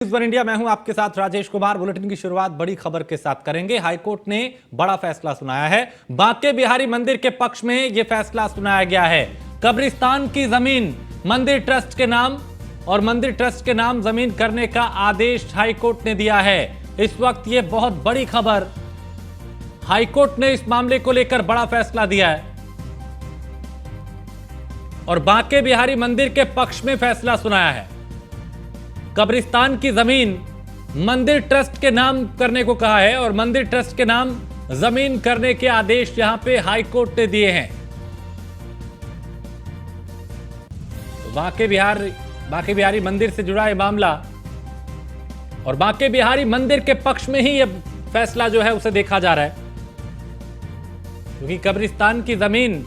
News one India, मैं हूं आपके साथ राजेश कुमार। बुलेटिन की शुरुआत बड़ी खबर के साथ करेंगे। हाईकोर्ट ने बड़ा फैसला सुनाया है। बांके बिहारी मंदिर के पक्ष में यह फैसला सुनाया गया है। कब्रिस्तान की जमीन मंदिर ट्रस्ट के नाम और मंदिर ट्रस्ट के नाम जमीन करने का आदेश हाईकोर्ट ने दिया है। इस वक्त यह बहुत बड़ी खबर, हाईकोर्ट ने इस मामले को लेकर बड़ा फैसला दिया है और बांके बिहारी मंदिर के पक्ष में फैसला सुनाया है। कब्रिस्तान की जमीन मंदिर ट्रस्ट के नाम करने को कहा है और मंदिर ट्रस्ट के नाम जमीन करने के आदेश यहां पे हाईकोर्ट ने दिए हैं। तो बांके बिहारी मंदिर से जुड़ा यह मामला और बांके बिहारी मंदिर के पक्ष में ही यह फैसला जो है उसे देखा जा रहा है, क्योंकि कब्रिस्तान की जमीन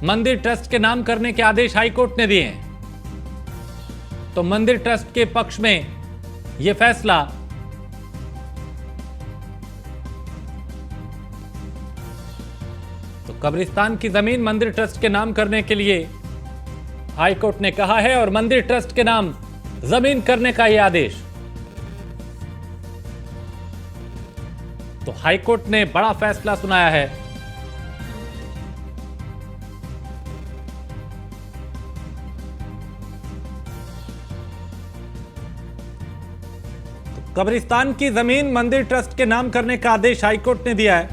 मंदिर ट्रस्ट के नाम करने के आदेश हाईकोर्ट ने दिए हैं। तो मंदिर ट्रस्ट के पक्ष में यह फैसला तो कब्रिस्तान की जमीन मंदिर ट्रस्ट के नाम करने के लिए हाईकोर्ट ने कहा है और मंदिर ट्रस्ट के नाम जमीन करने का यह आदेश। तो हाईकोर्ट ने बड़ा फैसला सुनाया है। कब्रिस्तान की जमीन मंदिर ट्रस्ट के नाम करने का आदेश हाईकोर्ट ने दिया है।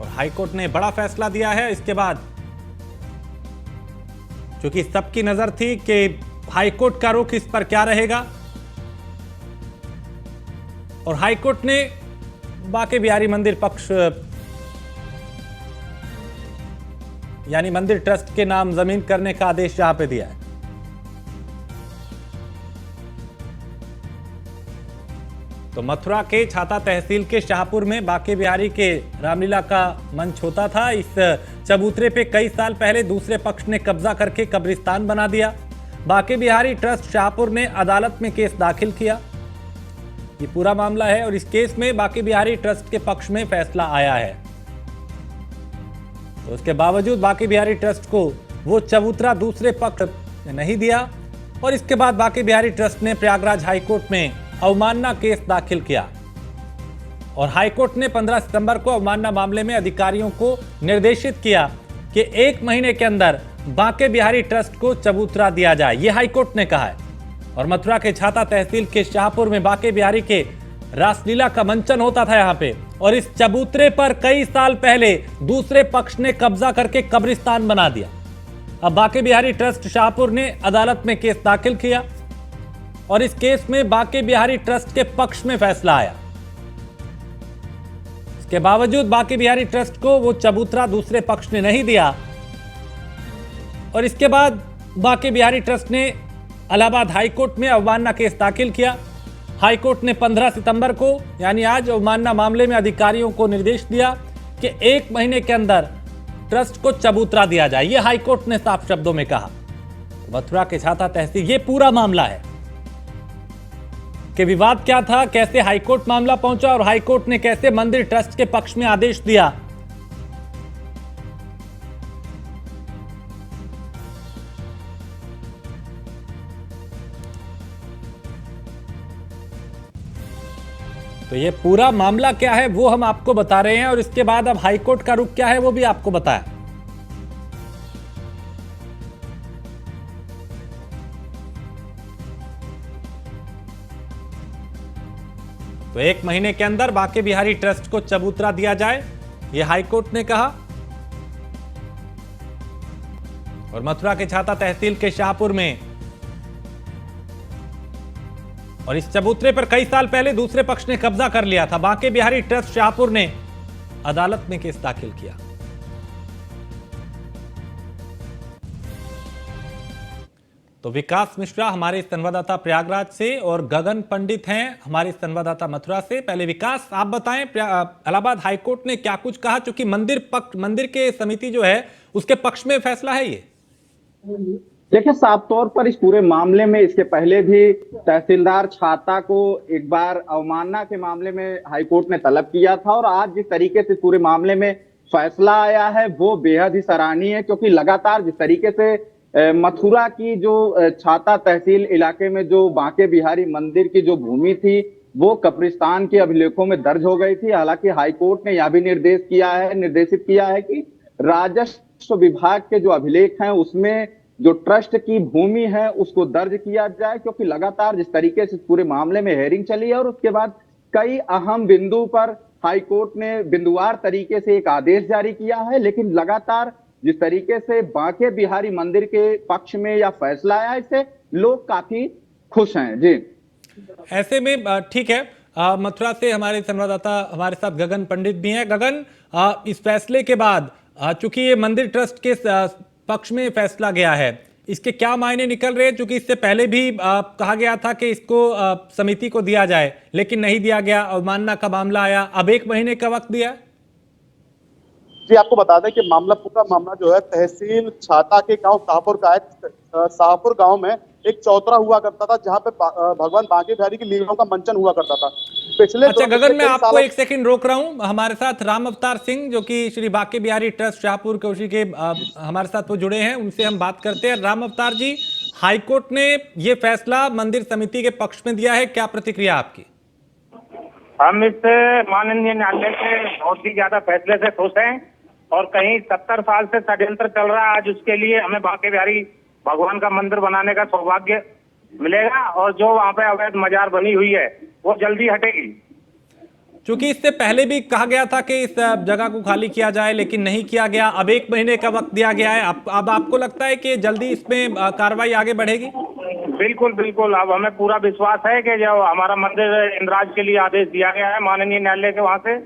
और हाईकोर्ट ने बड़ा फैसला दिया है। इसके बाद क्योंकि सबकी नजर थी कि हाईकोर्ट का रुख इस पर क्या रहेगा और हाईकोर्ट ने बांके बिहारी मंदिर पक्ष यानी मंदिर ट्रस्ट के नाम जमीन करने का आदेश यहां पे दिया है। तो मथुरा के छाता तहसील के शाहपुर में बांके बिहारी के रामलीला का मंच होता था। इस चबूतरे पे कई साल पहले दूसरे पक्ष ने कब्जा करके कब्रिस्तान बना दिया। बांके बिहारी ट्रस्ट शाहपुर ने अदालत में केस दाखिल किया। ये पूरा मामला है और इस केस में बांके बिहारी ट्रस्ट के पक्ष में फैसला आया है। तो उसके बावजूद बांके बिहारी ट्रस्ट को वो चबूतरा दूसरे पक्ष ने नहीं दिया और इसके बाद बांके बिहारी ट्रस्ट ने प्रयागराज हाईकोर्ट में अवमानना केस दाखिल किया और हाईकोर्ट ने 15 सितंबर को अवमानना मामले में अधिकारियों को निर्देशित किया कि 1 महीने के अंदर बांके बिहारी ट्रस्ट को चबूतरा दिया जाए। यह हाईकोर्ट ने कहा है। और मथुरा के छाता तहसील के शाहपुर में बांके बिहारी के रासलीला का मंचन होता था यहां पे और इस चबूतरे पर कई साल पहले दूसरे पक्ष ने कब्जा करके कब्रिस्तान बना दिया। अब बांके बिहारी ट्रस्ट शाहपुर ने अदालत में केस दाखिल किया और इस केस में बांके बिहारी ट्रस्ट के पक्ष में फैसला आया। इसके बावजूद बांके बिहारी ट्रस्ट को वो चबूतरा दूसरे पक्ष ने नहीं दिया और इसके बाद बांके बिहारी ट्रस्ट ने इलाहाबाद हाईकोर्ट में अवमानना केस दाखिल किया। हाईकोर्ट ने 15 सितंबर को यानी आज अवमानना मामले में अधिकारियों को निर्देश दिया कि 1 महीने के अंदर ट्रस्ट को चबूतरा दिया जाए। यह हाईकोर्ट ने साफ शब्दों में कहा। मथुरा के छाता तहसील ये पूरा मामला है कि विवाद क्या था, कैसे हाईकोर्ट मामला पहुंचा और हाईकोर्ट ने कैसे मंदिर ट्रस्ट के पक्ष में आदेश दिया। तो ये पूरा मामला क्या है वो हम आपको बता रहे हैं और इसके बाद अब हाईकोर्ट का रुख क्या है वो भी आपको बताया। तो 1 महीने के अंदर बांके बिहारी ट्रस्ट को चबूतरा दिया जाए, ये हाईकोर्ट ने कहा। और मथुरा के छाता तहसील के शाहपुर में और इस चबूतरे पर कई साल पहले दूसरे पक्ष ने कब्जा कर लिया था। बांके बिहारी ट्रस्ट शाहपुर ने अदालत में केस दाखिल किया। तो विकास मिश्रा हमारे संवाददाता प्रयागराज से और गगन पंडित हैं हमारे संवाददाता मथुरा से। पहले विकास, आप बताएं इलाहाबाद हाईकोर्ट ने क्या कुछ कहा, क्योंकि मंदिर के समिति जो है उसके पक्ष में फैसला है ये। देखिए, साफ तौर पर इस पूरे मामले में इसके पहले भी तहसीलदार छाता को एक बार अवमानना के मामले में हाईकोर्ट ने तलब किया था और आज जिस तरीके से पूरे मामले में फैसला आया है वो बेहद ही सराहनीय है, क्योंकि लगातार जिस तरीके से मथुरा की जो छाता तहसील इलाके में जो बांके बिहारी मंदिर की जो भूमि थी वो कब्रिस्तान के अभिलेखों में दर्ज हो गई थी। हालांकि हाईकोर्ट ने यह भी निर्देशित किया है कि राजस्व विभाग के जो अभिलेख हैं उसमें जो ट्रस्ट की भूमि है उसको दर्ज किया जाए, क्योंकि लगातार जिस तरीके से पूरे मामले में हेयरिंग चली है और उसके बाद कई अहम बिंदु पर हाईकोर्ट ने बिंदुवार तरीके से एक आदेश जारी किया है। लेकिन लगातार जिस तरीके से बांके बिहारी मंदिर के पक्ष में यह फैसला आया, इससे लोग काफी खुश हैं। जी, ऐसे में ठीक है, मथुरा से हमारे संवाददाता हमारे साथ गगन पंडित भी हैं। गगन, इस फैसले के बाद चूंकि ये मंदिर ट्रस्ट के पक्ष में फैसला गया है, इसके क्या मायने निकल रहे हैं? चूंकि इससे पहले भी कहा गया था कि इसको समिति को दिया जाए, लेकिन नहीं दिया गया, अवमानना का मामला आया, अब 1 महीने का वक्त दिया। जी, आपको बता दें कि पूरा मामला जो है तहसील छाता के गांव शाहपुर का है। शाहपुर गांव में एक चौतरा हुआ करता था जहां पे भगवान बांके बिहारी की लीलाओं का मंचन हुआ करता था। पिछले अच्छा गगन, मैं आपको 1 सेकंड रोक रहा हूं। हमारे साथ राम अवतार सिंह जो कि श्री बांके बिहारी ट्रस्ट शाहपुर के उसी के हमारे साथ वो जुड़े हैं, उनसे हम बात करते हैं। राम अवतार जी, हाईकोर्ट ने ये फैसला मंदिर समिति के पक्ष में दिया है, क्या प्रतिक्रिया आपकी? हम इस माननीय न्यायालय के बहुत ही ज्यादा फैसले से खुश हैं और कहीं 70 साल से षड्यंत्र चल रहा है, आज उसके लिए हमें बांके बिहारी भगवान का मंदिर बनाने का सौभाग्य मिलेगा और जो वहां पे अवैध मजार बनी हुई है वो जल्दी हटेगी। क्योंकि इससे पहले भी कहा गया था कि इस जगह को खाली किया जाए, लेकिन नहीं किया गया। अब 1 महीने का वक्त दिया गया है। अब आपको लगता है कि जल्दी इसमें कार्रवाई आगे बढ़ेगी? बिल्कुल बिल्कुल, अब हमें पूरा विश्वास है कि जो हमारा मंदिर इंद्राज के लिए आदेश दिया गया है माननीय न्यायालय के वहां से,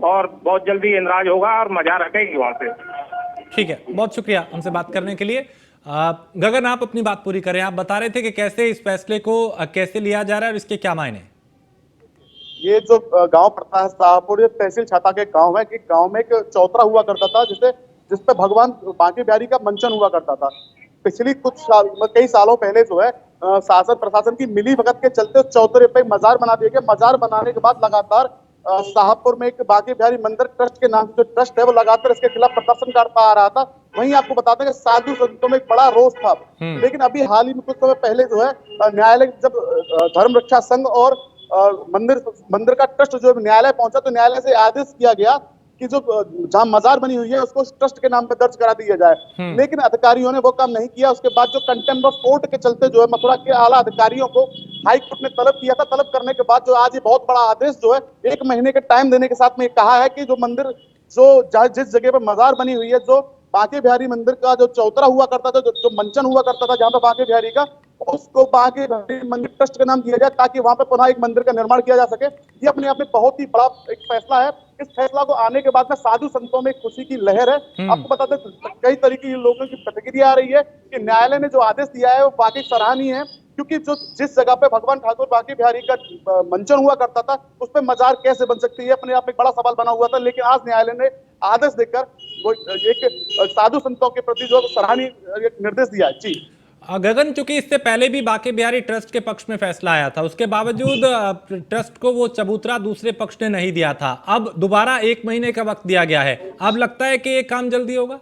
और बहुत जल्दी इंद्राज होगा और मजार हटेगी वहां से। ठीक है, बहुत शुक्रिया हमसे बात करने के लिए। गगन, आप अपनी बात पूरी करें। आप बता रहे थे कि कैसे इस फैसले को कैसे लिया जा रहा है और इसके क्या मायने? ये जो गांव पड़ता है शाहपुर, ये तहसील छाता के गांव है कि गांव में एक चौतरा हुआ करता था जिसपे भगवान बांके बिहारी का मंचन हुआ करता था। पिछली कई सालों पहले जो है शासन प्रशासन की मिली भगत के चलते चौतरे पे मजार बना दिए गए। मजार बनाने के बाद लगातार शाहपुर में एक बांके बिहारी मंदिर ट्रस्ट के नाम से जो ट्रस्ट है वो लगातार इसके खिलाफ प्रदर्शन करता आ रहा था। वहीं आपको बताते हैं कि साधु संतों में एक बड़ा रोष था। लेकिन अभी हाल ही में कुछ समय पहले जो है न्यायालय जब धर्म रक्षा संघ और मंदिर का ट्रस्ट जो न्यायालय पहुंचा तो न्यायालय से आदेश किया गया कि जो जहां मजार बनी हुई है उसको ट्रस्ट के नाम पे दर्ज करा दिया जाए। लेकिन अधिकारियों ने वो काम नहीं किया। उसके बाद जो कंटेम्प्ट ऑफ कोर्ट के चलते जो है मथुरा के आला अधिकारियों को हाई कोर्ट ने तलब किया था। तलब करने के बाद जो आज ये बहुत बड़ा आदेश जो है 1 महीने के टाइम देने के साथ में कहा है कि जो मंदिर जिस जगह पर मजार बनी हुई है, जो बांके बिहारी मंदिर का जो चौतरा हुआ करता था, जो मंचन हुआ करता था जहां पर बांके बिहारी का, उसको बांके बिहारी मंदिर ट्रस्ट का नाम दिया जाए ताकि वहां पर पुनः एक मंदिर का निर्माण किया जा सके। ये अपने आप में बहुत ही बड़ा एक फैसला है। इस फैसला को आने के बाद में साधु संतों में खुशी की लहर है। आपको बता दें कई तरीके के लोगों की प्रतिक्रिया आ रही है कि न्यायालय ने जो आदेश दिया है वो वाकई सराहनीय है, क्योंकि जो जिस जगह पे भगवान ठाकुर बांके बिहारी का मंचन हुआ करता था उस पर मजार कैसे बन सकती है, अपने आप में एक बड़ा सवाल बना हुआ था। लेकिन आज न्यायालय ने आदेश देकर वो एक साधु संतों के प्रति जो सराहनीय निर्देश दिया है। जी गगन, चूंकि इससे पहले भी बांके बिहारी ट्रस्ट के पक्ष में फैसला आया था, उसके बावजूद ट्रस्ट को वो चबूतरा दूसरे पक्ष ने नहीं दिया था। अब दोबारा 1 महीने का वक्त दिया गया है। अब लगता है कि ये काम जल्दी होगा?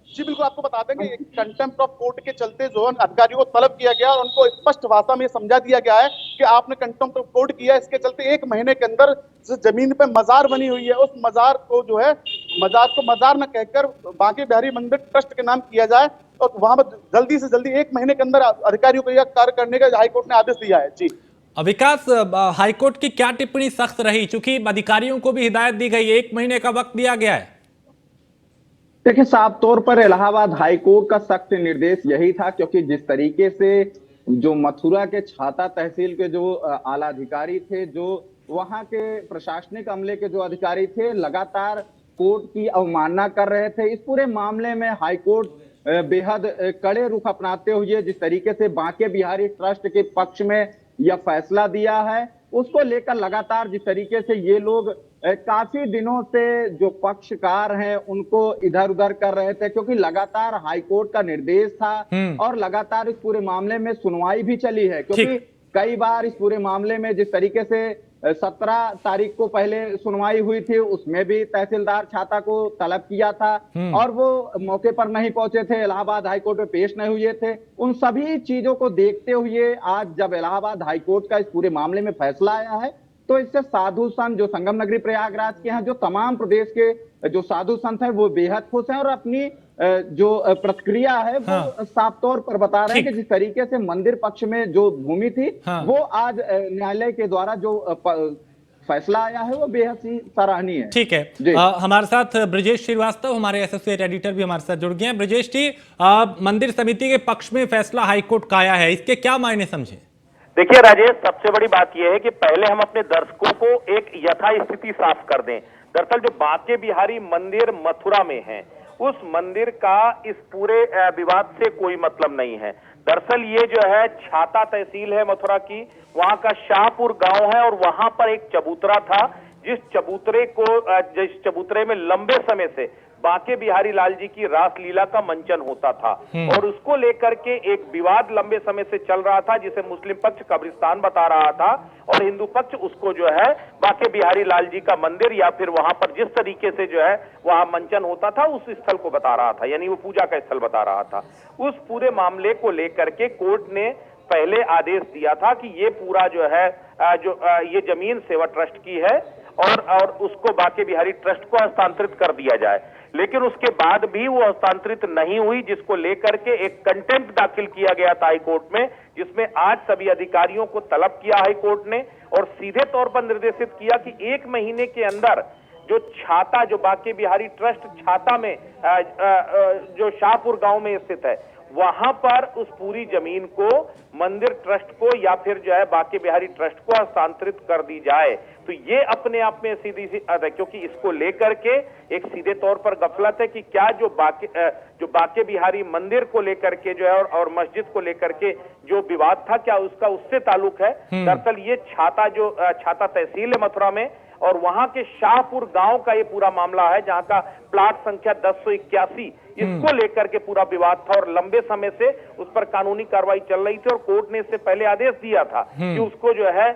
जी बिल्कुल, आपको बता दें कि कंटेम्प्ट ऑफ कोर्ट के चलते जो अधिकारियों को तलब किया गया और उनको स्पष्ट भाषा में समझा दिया गया है कि आपने कंटेम्प्ट ऑफ कोर्ट किया, इसके चलते 1 महीने के अंदर जिस जमीन पे मजार बनी हुई है उस मजार को जो है मजार न कहकर बांके बिहारी मंदिर ट्रस्ट के नाम किया जाए और वहां पर जल्दी से जल्दी 1 महीने के अंदर अधिकारियों को यह कार्य करने का हाईकोर्ट ने आदेश दिया है। जी विकास, हाईकोर्ट की क्या टिप्पणी सख्त रही? चूंकि अधिकारियों को भी हिदायत दी गई, 1 महीने का वक्त दिया गया है। देखिए, साफ तौर पर इलाहाबाद हाईकोर्ट का सख्त निर्देश यही था, क्योंकि जिस तरीके से जो मथुरा के छाता तहसील के जो आला अधिकारी थे, जो वहां के प्रशासनिक अमले के जो अधिकारी थे, लगातार कोर्ट की अवमानना कर रहे थे। इस पूरे मामले में हाईकोर्ट बेहद कड़े रुख अपनाते हुए जिस तरीके से बांके बिहारी ट्रस्ट के पक्ष में यह फैसला दिया है, उसको लेकर लगातार जिस तरीके से ये लोग काफी दिनों से जो पक्षकार हैं उनको इधर उधर कर रहे थे, क्योंकि लगातार हाईकोर्ट का निर्देश था और लगातार इस पूरे मामले में सुनवाई भी चली है। क्योंकि कई बार इस पूरे मामले में जिस तरीके से 17 तारीख को पहले सुनवाई हुई थी, उसमें भी तहसीलदार छाता को तलब किया था और वो मौके पर नहीं पहुंचे थे, इलाहाबाद हाईकोर्ट में पेश नहीं हुए थे। उन सभी चीजों को देखते हुए आज जब इलाहाबाद हाईकोर्ट का इस पूरे मामले में फैसला आया है, तो इससे साधु संत जो संगम नगरी प्रयागराज के हैं, जो तमाम प्रदेश के जो साधु संत हैं, वो बेहद खुश हैं और अपनी जो प्रतिक्रिया है वो साफ तौर पर बता रहे हैं कि जिस तरीके से मंदिर पक्ष में जो भूमि थी वो आज न्यायालय के द्वारा जो फैसला आया है वो बेहद ही सराहनीय है। ठीक है। हमारे साथ ब्रजेश श्रीवास्तव, हमारे एसोसिएट एडिटर भी हमारे साथ जुड़ गए हैं। ब्रजेश जी, मंदिर समिति के पक्ष में फैसला हाईकोर्ट का आया है, इसके क्या मायने समझे? देखिए राजेश, सबसे बड़ी बात यह है कि पहले हम अपने दर्शकों को एक यथास्थिति साफ कर दें। दरअसल जो बांके बिहारी मंदिर मथुरा में है, उस मंदिर का इस पूरे विवाद से कोई मतलब नहीं है। दरअसल ये जो है छाता तहसील है मथुरा की, वहां का शाहपुर गांव है और वहां पर एक चबूतरा था, जिस चबूतरे में लंबे समय से बांके बिहारी लाल जी की रासलीला का मंचन होता था और उसको लेकर के एक विवाद लंबे समय से चल रहा था, जिसे मुस्लिम पक्ष कब्रिस्तान बता रहा था और हिंदू पक्ष उसको जो है बांके बिहारी लाल जी का मंदिर या फिर वहां पर जिस तरीके से जो है वहां मंचन होता था उस स्थल को बता रहा था, यानी वो पूजा का स्थल बता रहा था। उस पूरे मामले को लेकर के कोर्ट ने पहले आदेश दिया था कि ये पूरा जो है ये जमीन सेवा ट्रस्ट की है और उसको बांके बिहारी ट्रस्ट को हस्तांतरित कर दिया जाए, लेकिन उसके बाद भी वो हस्तांतरित नहीं हुई, जिसको लेकर के एक कंटेम्प्ट दाखिल किया गया था हाईकोर्ट में, जिसमें आज सभी अधिकारियों को तलब किया हाईकोर्ट ने और सीधे तौर पर निर्देशित किया कि 1 महीने के अंदर जो छाता, जो बांके बिहारी ट्रस्ट छाता में जो शाहपुर गांव में स्थित है, वहां पर उस पूरी जमीन को मंदिर ट्रस्ट को या फिर जो है बांके बिहारी ट्रस्ट को हस्तांतरित कर दी जाए। तो ये अपने आप में सीधी सी क्योंकि इसको लेकर के एक सीधे तौर पर गफलत है कि क्या जो बांके बिहारी मंदिर को लेकर के जो है और मस्जिद को लेकर के जो विवाद था, क्या उसका उससे ताल्लुक है। दरअसल ये छाता तहसील है मथुरा में और वहां के शाहपुर गांव का ये पूरा मामला है, जहां का प्लाट संख्या 1081, इसको लेकर के पूरा विवाद था और लंबे समय से उस पर कानूनी कार्रवाई चल रही थी और कोर्ट ने इससे पहले आदेश दिया था कि उसको जो है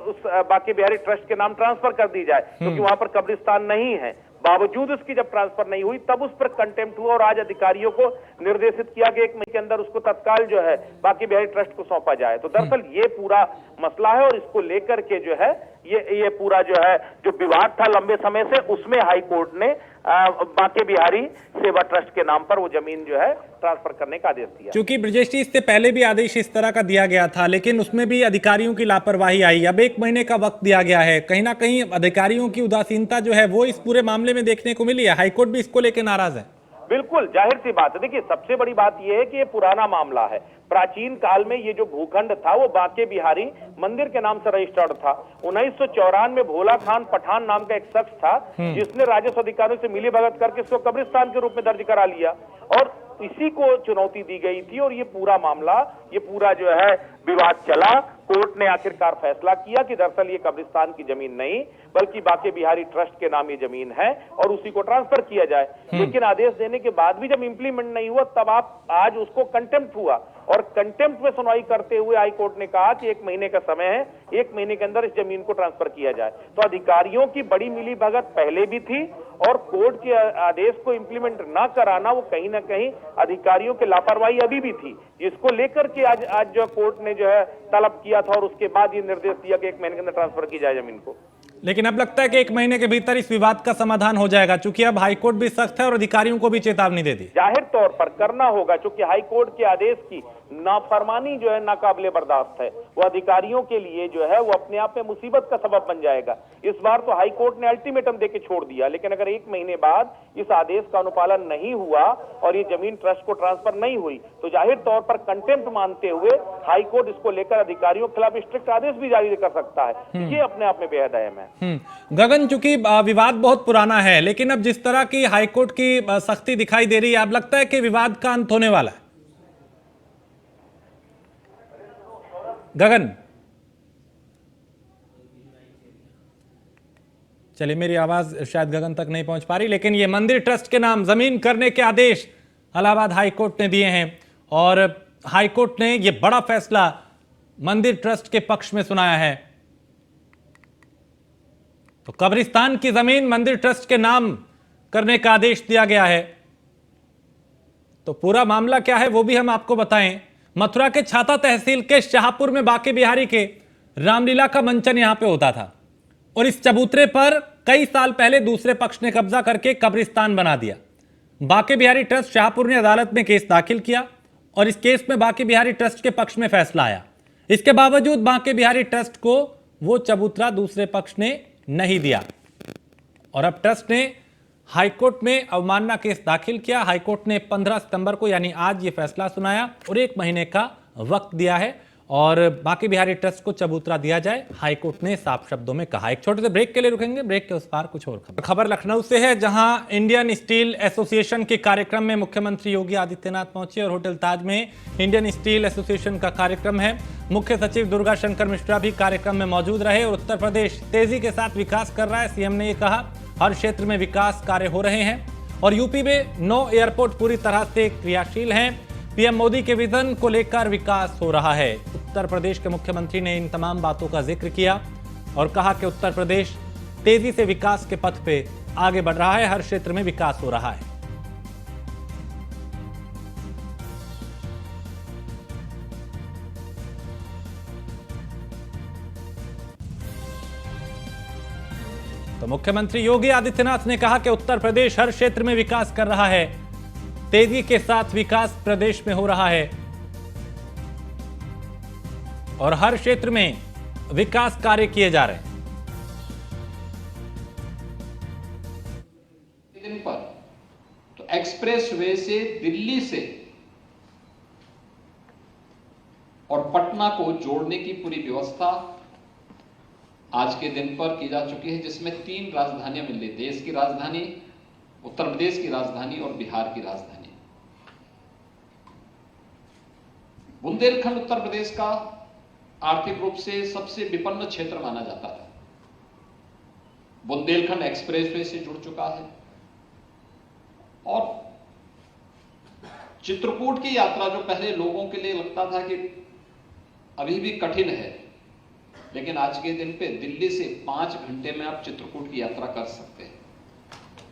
उस बांके बिहारी ट्रस्ट के नाम ट्रांसफर कर दी जाए, क्योंकि वहां पर कब्रिस्तान नहीं है। बावजूद उसकी जब ट्रांसफर नहीं हुई तब उस पर कंटेम्प्ट हुआ और आज अधिकारियों को निर्देशित किया कि 1 महीने के अंदर उसको तत्काल जो है बांके बिहारी ट्रस्ट को सौंपा जाए। तो दरअसल ये पूरा मसला है और इसको लेकर के जो है ये पूरा जो है जो विवाद था लंबे समय से, उसमें हाई कोर्ट ने बांके बिहारी सेवा ट्रस्ट के नाम पर वो जमीन जो है ट्रांसफर करने का आदेश दिया। क्योंकि ब्रजेश जी, इससे पहले भी आदेश इस तरह का दिया गया था, लेकिन उसमें भी अधिकारियों की लापरवाही आई। अब 1 महीने का वक्त दिया गया है, कहीं ना कहीं अधिकारियों की उदासीनता जो है वो इस पूरे मामले में देखने को मिली है। हाईकोर्ट भी इसको लेकर नाराज है। बिल्कुल जाहिर सी बात है। देखिए, सबसे बड़ी बात यह है कि ये पुराना मामला है। प्राचीन काल में ये जो भूखंड था वो बांके बिहारी मंदिर के नाम से रजिस्टर्ड था। 1994 में भोला खान पठान नाम का एक शख्स था जिसने राजस्व अधिकारियों से मिली भगत करके इसको कब्रिस्तान के रूप में दर्ज करा लिया और इसी को चुनौती दी गई थी और ये पूरा मामला, ये पूरा जो है विवाद चला। कोर्ट ने आखिरकार फैसला किया कि दरअसल ये कब्रिस्तान की जमीन नहीं बल्कि बांके बिहारी ट्रस्ट के नाम ये जमीन है और उसी को ट्रांसफर किया जाए। लेकिन आदेश देने के बाद भी जब इंप्लीमेंट नहीं हुआ तब आज उसको कंटेम्प्ट हुआ और कंटेम्प्ट में सुनवाई करते हुए हाई कोर्ट ने कहा कि 1 महीने का समय है, 1 महीने के अंदर इस जमीन को ट्रांसफर किया जाए। तो अधिकारियों की बड़ी मिली भगत पहले भी थी और कोर्ट के आदेश को इंप्लीमेंट न कराना वो कहीं ना कहीं अधिकारियों की लापरवाही अभी भी थी, जिसको लेकर के आज जो कोर्ट ने जो है तलब किया था और उसके बाद ये निर्देश दिया कि 1 महीने के अंदर ट्रांसफर की जाए जमीन को। लेकिन अब लगता है कि 1 महीने के भीतर इस विवाद का समाधान हो जाएगा, चूंकि अब हाईकोर्ट भी सख्त है और अधिकारियों को भी चेतावनी दे दी। जाहिर तौर पर करना होगा, क्योंकि हाईकोर्ट के आदेश की नाफरमानी जो है नाकाबिले बर्दाश्त है। वो अधिकारियों के लिए जो है वो अपने आप में मुसीबत का सबब बन जाएगा। इस बार तो हाईकोर्ट ने अल्टीमेटम देके छोड़ दिया, लेकिन अगर 1 महीने बाद इस आदेश का अनुपालन नहीं हुआ और ये जमीन ट्रस्ट को ट्रांसफर नहीं हुई तो जाहिर तौर पर कंटेम्प्ट मानते हुए हाईकोर्ट इसको लेकर अधिकारियों के खिलाफ स्ट्रिक्ट आदेश भी जारी कर सकता है। ये अपने आप में बेहद अहम है। गगन, चूंकि विवाद बहुत पुराना है, लेकिन अब जिस तरह की हाईकोर्ट की सख्ती दिखाई दे रही है, अब लगता है कि विवाद का अंत होने वाला है। गगन, चलिए मेरी आवाज शायद गगन तक नहीं पहुंच पा रही, लेकिन ये मंदिर ट्रस्ट के नाम जमीन करने के आदेश इलाहाबाद हाईकोर्ट ने दिए हैं और हाईकोर्ट ने ये बड़ा फैसला मंदिर ट्रस्ट के पक्ष में सुनाया है। तो कब्रिस्तान की जमीन मंदिर ट्रस्ट के नाम करने का आदेश दिया गया है। तो पूरा मामला क्या है वो भी हम आपको बताएं। मथुरा के छाता तहसील के शाहपुर में बांके बिहारी के रामलीला का मंचन यहां पे होता था और इस चबूतरे पर कई साल पहले दूसरे पक्ष ने कब्जा करके कब्रिस्तान बना दिया। बांके बिहारी ट्रस्ट शाहपुर ने अदालत में केस दाखिल किया और इस केस में बांके बिहारी ट्रस्ट के पक्ष में फैसला आया। इसके बावजूद बांके बिहारी ट्रस्ट को वो चबूतरा दूसरे पक्ष ने नहीं दिया और अब ट्रस्ट ने हाईकोर्ट में अवमानना केस दाखिल किया। हाईकोर्ट ने 15 सितंबर को यानी आज ये फैसला सुनाया और 1 महीने का वक्त दिया है और बांके बिहारी ट्रस्ट को चबूतरा दिया जाए, हाईकोर्ट ने साफ शब्दों में कहा। एक छोटे से ब्रेक के लिए रुकेंगे, ब्रेक के उस पार कुछ और खबर लखनऊ से है, जहां इंडियन स्टील एसोसिएशन के कार्यक्रम में मुख्यमंत्री योगी आदित्यनाथ पहुंचे और होटल ताज में इंडियन स्टील एसोसिएशन का कार्यक्रम है। मुख्य सचिव दुर्गा शंकर मिश्रा भी कार्यक्रम में मौजूद रहे और उत्तर प्रदेश तेजी के साथ विकास कर रहा है, सीएम ने यह कहा। हर क्षेत्र में विकास कार्य हो रहे हैं और यूपी में 9 एयरपोर्ट पूरी तरह से क्रियाशील हैं। पीएम मोदी के विजन को लेकर विकास हो रहा है। उत्तर प्रदेश के मुख्यमंत्री ने इन तमाम बातों का जिक्र किया और कहा कि उत्तर प्रदेश तेजी से विकास के पथ पे आगे बढ़ रहा है, हर क्षेत्र में विकास हो रहा है। तो मुख्यमंत्री योगी आदित्यनाथ ने कहा कि उत्तर प्रदेश हर क्षेत्र में विकास कर रहा है, तेजी के साथ विकास प्रदेश में हो रहा है और हर क्षेत्र में विकास कार्य किए जा रहे हैं। दिन पर तो एक्सप्रेस वे से दिल्ली से और पटना को जोड़ने की पूरी व्यवस्था आज के दिन पर की जा चुकी है, जिसमें 3 राजधानियां मिल रही, देश की राजधानी, उत्तर प्रदेश की राजधानी और बिहार की राजधानी। बुंदेलखंड उत्तर प्रदेश का आर्थिक रूप से सबसे विपन्न क्षेत्र माना जाता था। बुंदेलखंड एक्सप्रेसवे से जुड़ चुका है और चित्रकूट की यात्रा जो पहले लोगों के लिए लगता था कि अभी भी कठिन है, लेकिन आज के दिन पे दिल्ली से 5 घंटे में आप चित्रकूट की यात्रा कर सकते हैं।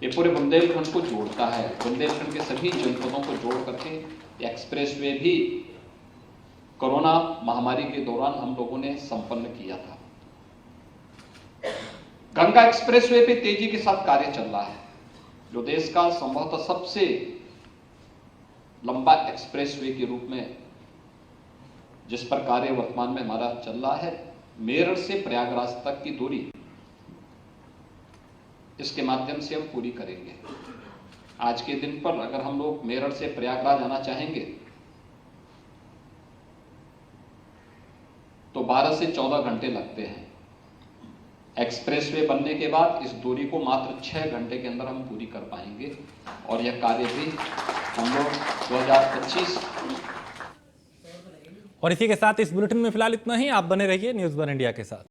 ये पूरे बुंदेलखंड को जोड़ता है, बुंदेलखंड के सभी जनपदों को जोड़ करके एक्सप्रेसवे भी कोरोना महामारी के दौरान हम लोगों ने संपन्न किया था। गंगा एक्सप्रेसवे पे तेजी के साथ कार्य चल रहा है, जो देश का संभवतः सबसे लंबा एक्सप्रेसवे के रूप में जिस पर कार्य वर्तमान में हमारा चल रहा है। मेरठ से प्रयागराज तक की दूरी इसके माध्यम से हम पूरी करेंगे। आज के दिन पर अगर हम लोग मेरठ से प्रयागराज आना चाहेंगे तो 12 से 14 घंटे लगते हैं। एक्सप्रेसवे बनने के बाद इस दूरी को मात्र 6 घंटे के अंदर हम पूरी कर पाएंगे और यह कार्य भी हम लोग 2025। और इसी के साथ इस बुलेटिन में फिलहाल इतना ही। आप बने रहिए न्यूज़ 1 इंडिया के साथ।